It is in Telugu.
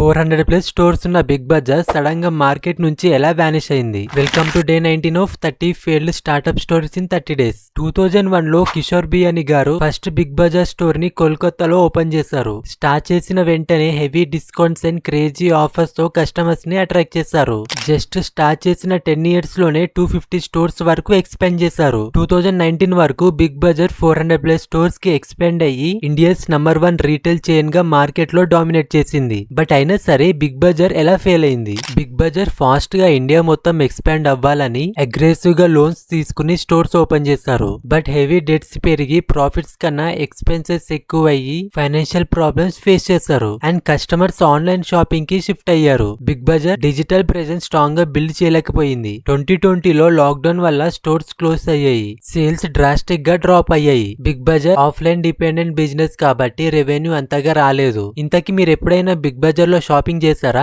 400 ప్లస్ స్టోర్స్ ఉన్న బిగ్ బజార్ సడన్ గా మార్కెట్ నుంచి ఎలా వానిష్ అయింది. Welcome to day 19 of 30 failed startup stories in 30 days. 2001 లో కిషోర్ బియాని గారు ఫస్ట్ బిగ్ బజార్ స్టోర్ ని కోల్కతాలో ఓపెన్ చేశారు. స్టార్ట్ చేసిన వెంటనే heavy discounts and crazy offers తో కస్టమర్స్ ని అట్రాక్ట్ చేశారు. జస్ట్ స్టార్ట్ చేసిన 10 ఇయర్స్ లోనే 250 స్టోర్స్ వరకు ఎక్స్పాండ్ చేశారు. 2019 వరకు బిగ్ బజార్ 400 ప్లస్ స్టోర్స్ కి ఎక్స్పాండ్ అయ్యి ఇండియాస్ నంబర్ 1 రీటైల్ చైన్ గా మార్కెట్ లో డామినేట్ చేసింది. బట్ అయినా సరే బిగ్ బజార్ ఎలా ఫెయిల్ అయింది. బిగ్ బజార్ ఫాస్ట్ గా ఇండియా మొత్తం ఎక్స్పాండ్ అవ్వాలని అగ్రెసివ్ గా లోన్స్ తీసుకుని స్టోర్స్ ఓపెన్ చేశారు. బట్ హెవీ డెట్స్ పెరిగి ప్రాఫిట్స్ కన్నా ఎక్స్పెన్సెస్ ఎక్కువ అయ్యి ఫైనాన్షియల్ ప్రాబ్లమ్స్ ఫేస్ చేశారు. అండ్ కస్టమర్స్ ఆన్లైన్ షాపింగ్ కి షిఫ్ట్ అయ్యారు. Big Bazaar digital presence strong గా బిల్డ్ చేయలేకపోయింది. 2020లో లాక్డౌన్ వల్ల స్టోర్స్ క్లోజ్ అయ్యాయి. సేల్స్ డ్రాస్టిక్ గా డ్రాప్ అయ్యాయి. Big Bazaar offline dependent business కాబట్టి రెవెన్యూ అంతగా రాలేదు. ఇంతకీ మీరు ఎప్పుడైనా బిగ్ బజార్ లో షాపింగ్ చేశారా?